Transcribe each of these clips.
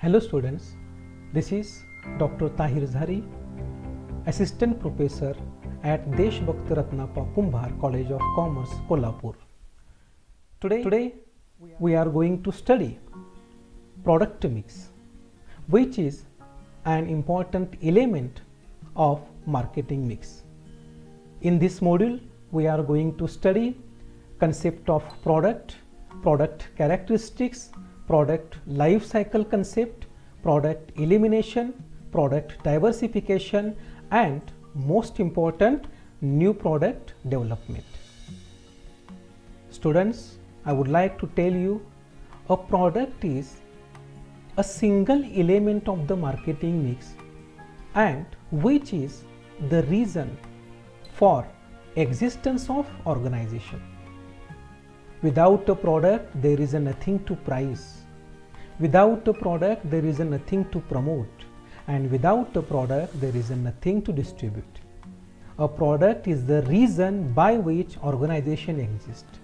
Hello students, this is Dr. Tahir Zari, Assistant Professor at Deshbhakti Ratnappa Kumbhar College of Commerce, Kolhapur. Today we are going to study product mix, which is an important element of marketing mix. In this module, we are going to study concept of product, product characteristics, product life cycle concept, product elimination, product diversification, and most important, new product development. Students, I would like to tell you, a product is a single element of the marketing mix and which is the reason for existence of organization. Without a product, there is nothing to price. Without a product, there is nothing to promote. And without a product, there is nothing to distribute. A product is the reason by which organization exists.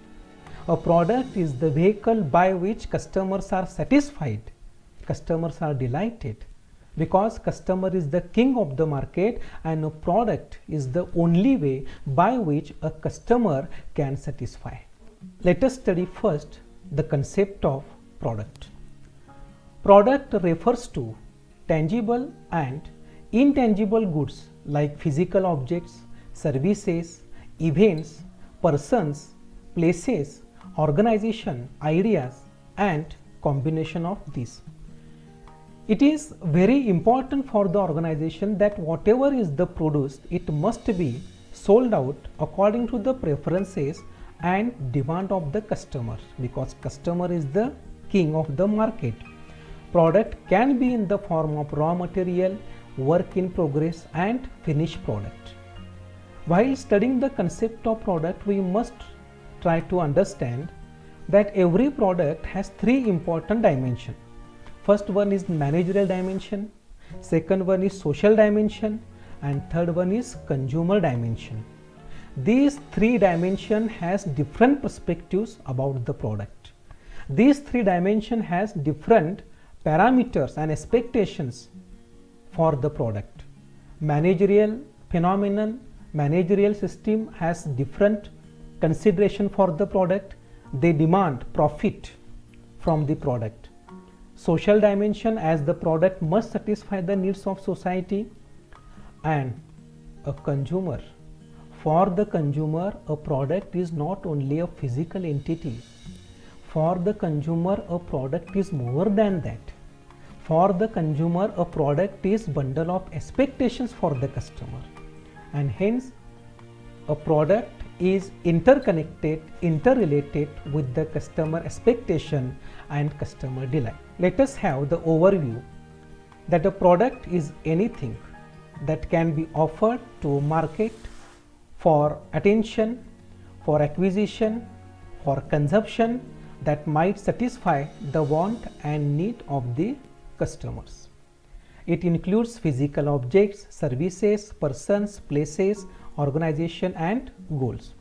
A product is the vehicle by which customers are satisfied. Customers are delighted because customer is the king of the market and a product is the only way by which a customer can satisfy. Let us study first the concept of product. Product refers to tangible and intangible goods like physical objects, services, events, persons, places, organization, ideas, and combination of these. It is very important for the organization that whatever is the produced, it must be sold out according to the preferences and demand of the customer, because customer is the king of the market. Product can be in the form of raw material, work in progress, and finished product. While studying the concept of product, we must try to understand that every product has three important dimensions. First one is managerial dimension, second one is social dimension, and third one is consumer dimension. These three dimensions has different perspectives about the product. These three dimensions has different parameters and expectations for the product. Managerial phenomenon, managerial system has different consideration for the product. They demand profit from the product. Social dimension, as the product must satisfy the needs of society. And a consumer. For the consumer, a product is not only a physical entity. For the consumer, a product is more than that. For the consumer, a product is bundle of expectations for the customer. And hence, a product is interconnected, interrelated with the customer expectation and customer delight. Let us have the overview that a product is anything that can be offered to market for attention, for acquisition, for consumption that might satisfy the want and need of the customers. It includes physical objects, services, persons, places, organization, and goals.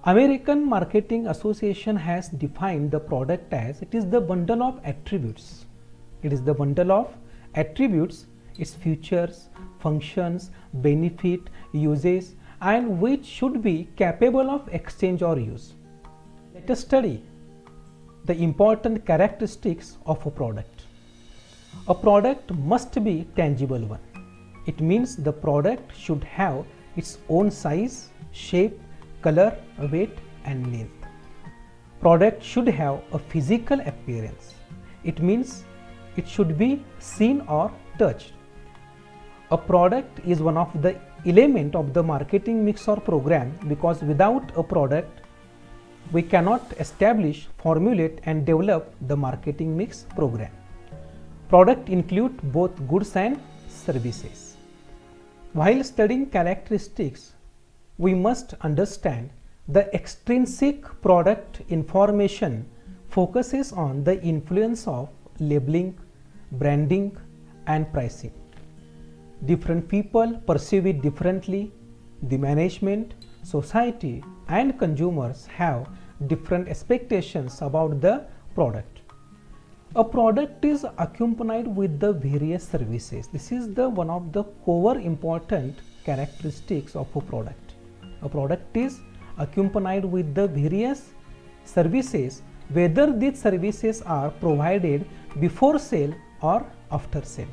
American Marketing Association has defined the product as it is the bundle of attributes. It is the bundle of attributes, its features, functions, benefit, uses, and which should be capable of exchange or use. Let us study the important characteristics of a product. A product must be tangible one. It means the product should have its own size, shape, color, weight, and length. Product should have a physical appearance. It means it should be seen or touched. A product is one of the element of the marketing mix or program, because without a product, we cannot establish, formulate, and develop the marketing mix program. Product include both goods and services. While studying characteristics, we must understand the extrinsic product information focuses on the influence of labeling, branding, and pricing. Different people perceive it differently. The management, society, and consumers have different expectations about the product. A product is accompanied with the various services. This is the one of the core important characteristics of a product. A product is accompanied with the various services, whether these services are provided before sale or after sale.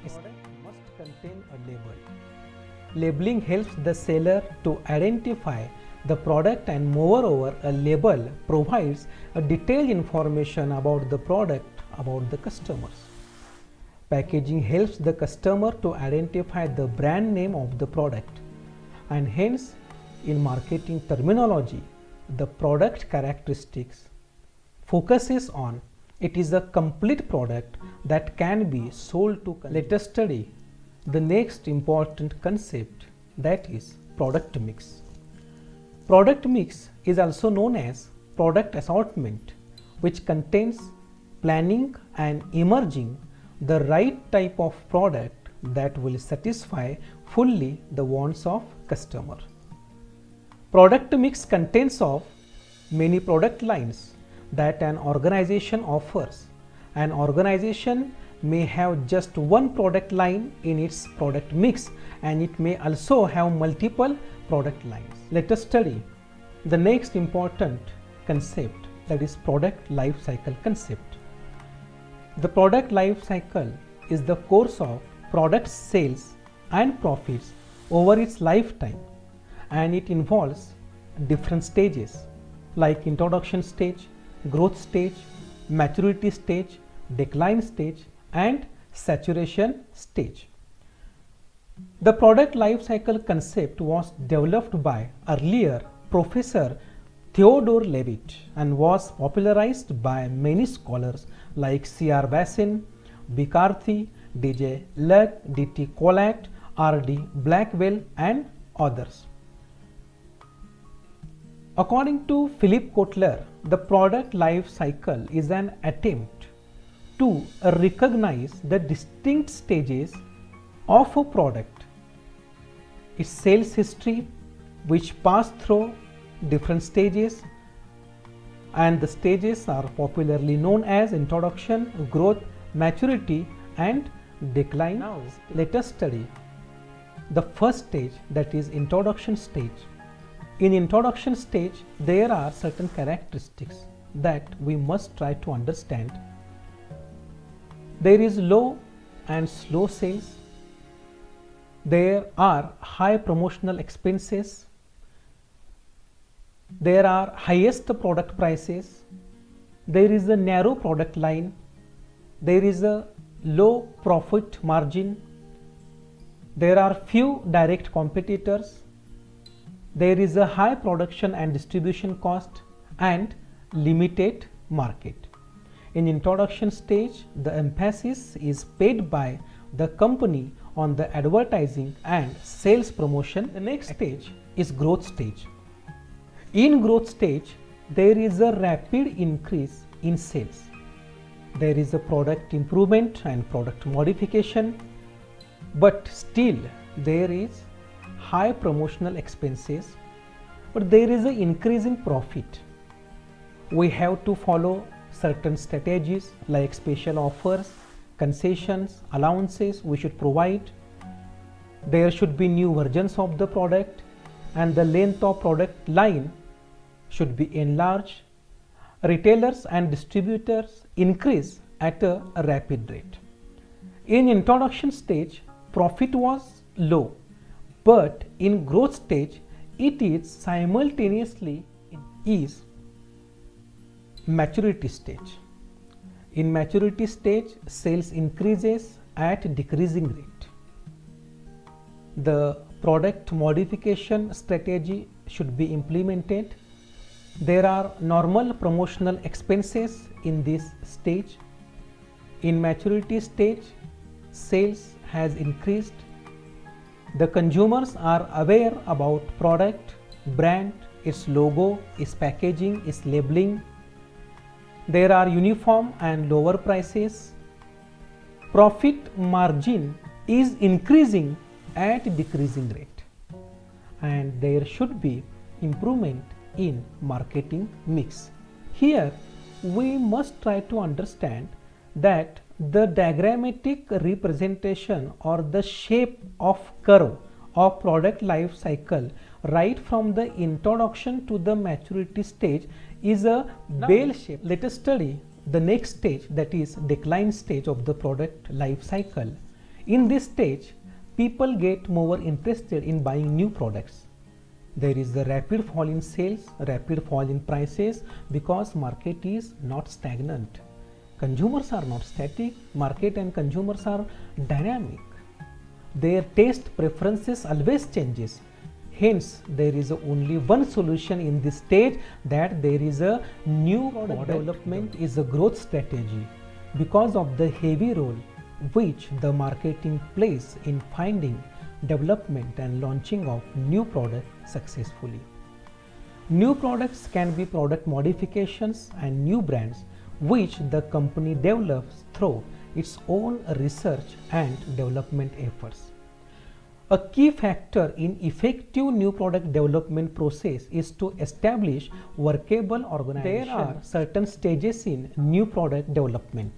A product must contain a label. Labeling helps the seller to identify the product, and moreover a label provides a detailed information about the product, about the customers. Packaging helps the customer to identify the brand name of the product, and hence in marketing terminology the product characteristics focuses on it is a complete product that can be sold to consumers. Let us study the next important concept, that is product mix. Product mix is also known as product assortment, which contains planning and emerging the right type of product that will satisfy fully the wants of customer. Product mix contains of many product lines that an organization offers. An organization may have just one product line in its product mix, and it may also have multiple product lines. Let us study the next important concept, that is product life cycle concept. The product life cycle is the course of product sales and profits over its lifetime, and it involves different stages like introduction stage, growth stage, maturity stage, decline stage, and saturation stage. The product life cycle concept was developed by earlier Professor Theodore Levitt and was popularized by many scholars like C.R. Bassin, B. Carthy, D.J. Luck, D.T. Collett, R.D. Blackwell, and others. According to Philip Kotler, the product life cycle is an attempt to recognize the distinct stages of a product, its sales history, which pass through different stages, and the stages are popularly known as introduction, growth, maturity, and decline. Now let us study the first stage, that is introduction stage. In introduction stage there are certain characteristics that we must try to understand. There is low and slow sales, there are high promotional expenses, there are highest product prices, there is a narrow product line, there is a low profit margin, there are few direct competitors, there is a high production and distribution cost, and limited market. In introduction stage, the emphasis is paid by the company on the advertising and sales promotion. The next stage is growth stage. In growth stage, there is a rapid increase in sales. There is a product improvement and product modification, but still there is high promotional expenses, but there is an increase in profit. We have to follow certain strategies like special offers, concessions, allowances we should provide. There should be new versions of the product, and the length of product line should be enlarged. Retailers and distributors increase at a rapid rate. In introduction stage, profit was low, but in growth stage it is simultaneously is maturity stage. In maturity stage, sales increases at decreasing rate. The product modification strategy should be implemented. There are normal promotional expenses in this stage. In maturity stage, sales has increased. The consumers are aware about product, brand, its logo, its packaging, its labeling. There are uniform and lower prices. Profit margin is increasing at decreasing rate, and there should be improvement in marketing mix. Here we must try to understand that the diagrammatic representation or the shape of curve of product life cycle right from the introduction to the maturity stage is a bell shape. Let us study the next stage, that is decline stage of the product life cycle. In this stage, people get more interested in buying new products. There is a rapid fall in sales, rapid fall in prices because market is not stagnant. Consumers are not static, market and consumers are dynamic. Their taste preferences always changes. Hence, there is only one solution in this stage, that there is a new product development is a growth strategy because of the heavy role which the marketing plays in finding, development and launching of new product successfully. New products can be product modifications and new brands which the company develops through its own research and development efforts. A key factor in effective new product development process is to establish workable organization. There are certain stages in new product development.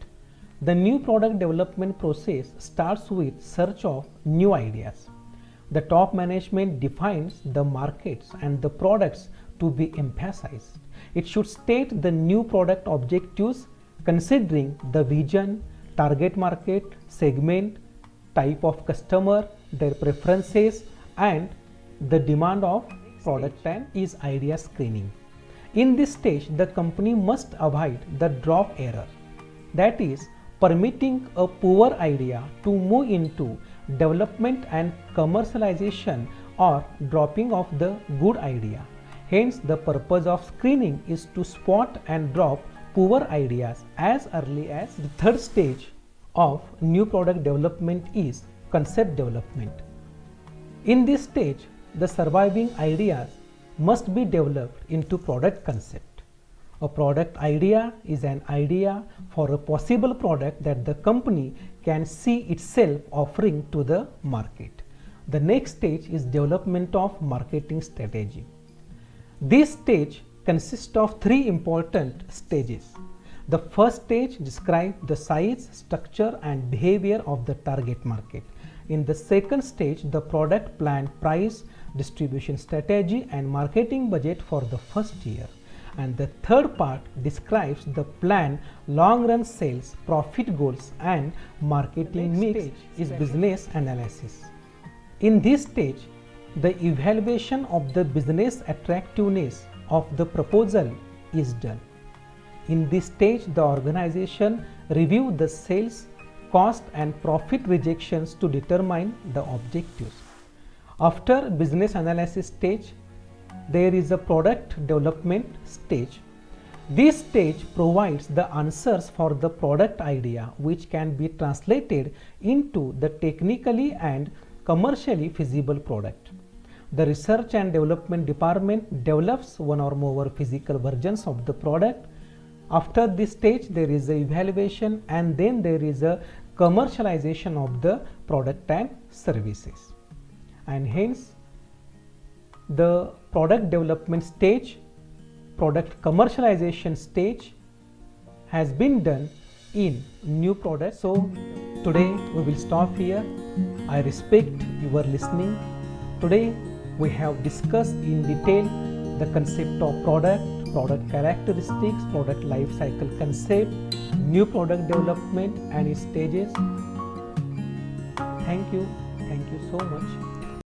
The new product development process starts with search of new ideas. The top management defines the markets and the products to be emphasized. It should state the new product objectives considering the vision, target market, segment, type of customer, their preferences and the demand of product, and is idea screening. In this stage, the company must avoid the drop error, that is permitting a poor idea to move into development and commercialization or dropping of the good idea. Hence, the purpose of screening is to spot and drop poor ideas as early as the third stage of new product development is concept development. In this stage, the surviving ideas must be developed into product concept. A product idea is an idea for a possible product that the company can see itself offering to the market. The next stage is development of marketing strategy. This stage consists of three important stages. The first stage describes the size, structure and behavior of the target market. In the second stage, the product plan, price, distribution strategy and marketing budget for the first year. And the third part describes the plan, long run sales, profit goals and marketing mix is business analysis. In this stage, the evaluation of the business attractiveness of the proposal is done. In this stage, the organization reviews the sales, cost and profit rejections to determine the objectives. After business analysis stage, there is a product development stage. This stage provides the answers for the product idea which can be translated into the technically and commercially feasible product. The research and development department develops one or more physical versions of the product. After this stage, there is a evaluation and then there is a commercialization of the product and services. And hence, the product development stage, product commercialization stage has been done in new product. So today we will stop here. I respect your listening. Today we have discussed in detail the concept of product, product characteristics, product life cycle concept, new product development and its stages. Thank you so much.